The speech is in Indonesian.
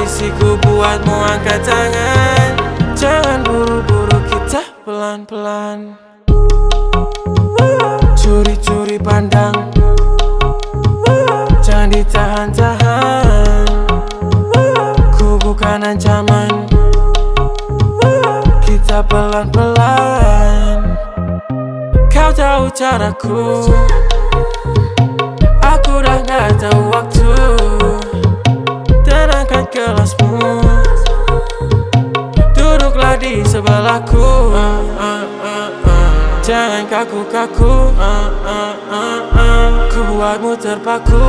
posisi ku buatmu angkat tangan. Jangan buru-buru, kita pelan-pelan. Curi-curi pandang, jangan ditahan-tahan. Ku bukan ancaman, kita pelan-pelan. Kau tahu caraku, aku dah gak tahu waktu. Tenangkan gelasmu, duduklah di sebelahku. Jangan kaku-kaku, ku buatmu terpaku.